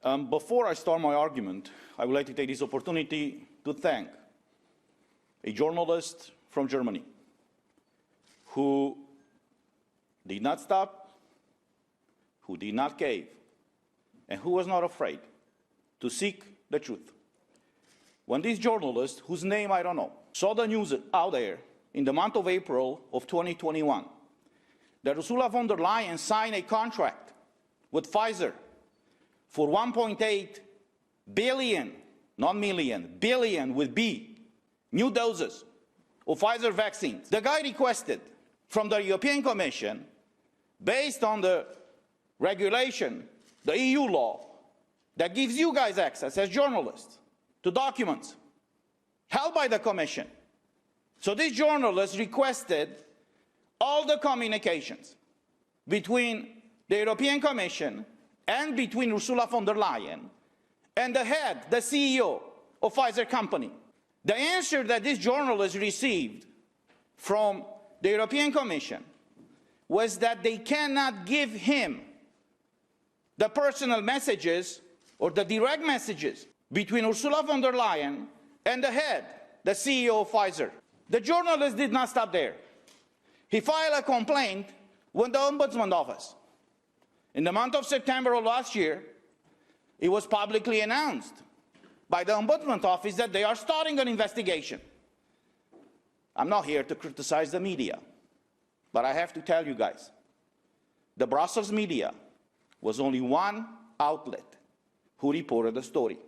Before I start my argument, I would like to take this opportunity to thank a journalist from Germany who did not stop, who did not cave, and who was not afraid to seek the truth. When this journalist, whose name I don't know, saw the news out there in the month of April of 2021, that Ursula von der Leyen signed a contract with Pfizer for 1.8 billion, not million, billion with B, new doses of Pfizer vaccines. The guy requested from the European Commission, based on the regulation, the EU law, that gives you guys access as journalists to documents held by the Commission. So this journalist requested all the communications between the European Commission and between Ursula von der Leyen and the head, the CEO of Pfizer company. The answer that this journalist received from the European Commission was that they cannot give him the personal messages or the direct messages between Ursula von der Leyen and the head, the CEO of Pfizer. The journalist did not stop there. He filed a complaint with the Ombudsman Office. In the month of September of last year, it was publicly announced by the Ombudsman Office that they are starting an investigation. I'm not here to criticize the media, but I have to tell you guys, the Brussels media was only one outlet who reported the story.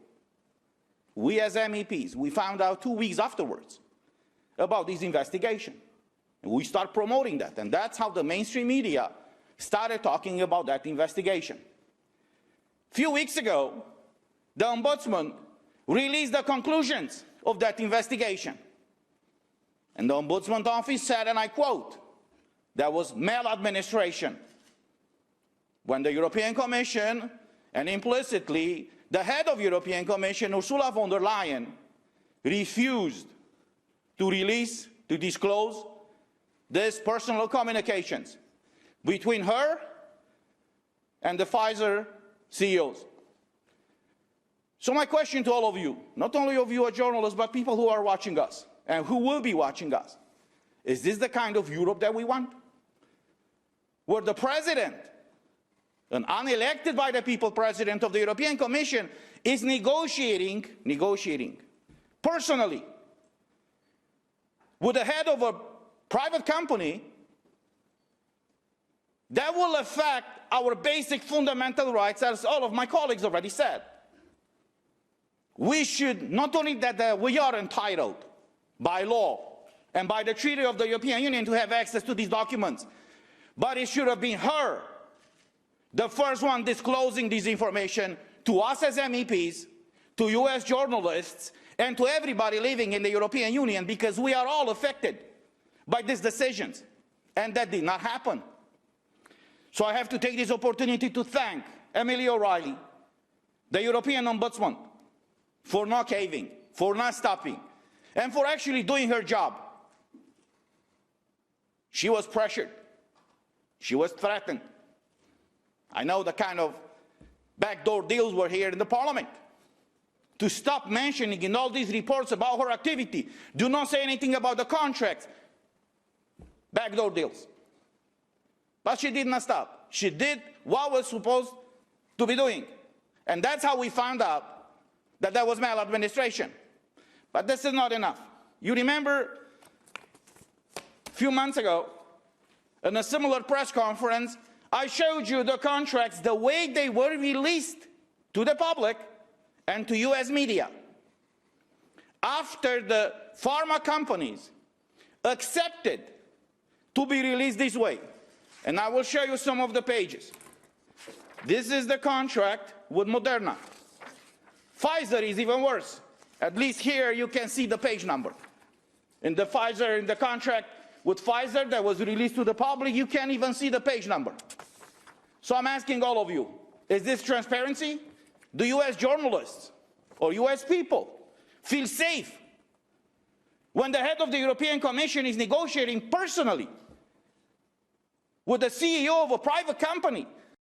We as MEPs, we found out 2 weeks afterwards about this investigation. And we start promoting that, and that's how the mainstream media started talking about that investigation. A few weeks ago, the Ombudsman released the conclusions of that investigation. And the Ombudsman Office said, and I quote, there was maladministration when the European Commission, and implicitly the head of the European Commission, Ursula von der Leyen, refused to release, to disclose these personal communications between her and the Pfizer CEOs. So my question to all of you, not only of you as journalists, but people who are watching us and who will be watching us, is this the kind of Europe that we want? Where the president, an unelected by the people president of the European Commission, is negotiating personally with the head of a private company that will affect our basic fundamental rights, as all of my colleagues already said. We should, not only that we are entitled by law and by the Treaty of the European Union to have access to these documents, but it should have been her, the first one disclosing this information to us as MEPs, to you as journalists, and to everybody living in the European Union, because we are all affected by these decisions, and that did not happen. So I have to take this opportunity to thank Emily O'Reilly, the European Ombudsman, for not caving, for not stopping, and for actually doing her job. She was pressured. She was threatened. I know the kind of backdoor deals were here in the Parliament. To stop mentioning in all these reports about her activity, do not say anything about the contracts, backdoor deals. But she did not stop. She did what was supposed to be doing. And that's how we found out that there was maladministration. But this is not enough. You remember a few months ago, in a similar press conference, I showed you the contracts, the way they were released to the public and to US media. After the pharma companies accepted to be released this way, and I will show you some of the pages. This is the contract with Moderna. Pfizer is even worse. At least here you can see the page number. In the contract with Pfizer that was released to the public, you can't even see the page number. So I'm asking all of you, is this transparency? Do US journalists or US people feel safe when the head of the European Commission is negotiating personally with the CEO of a private company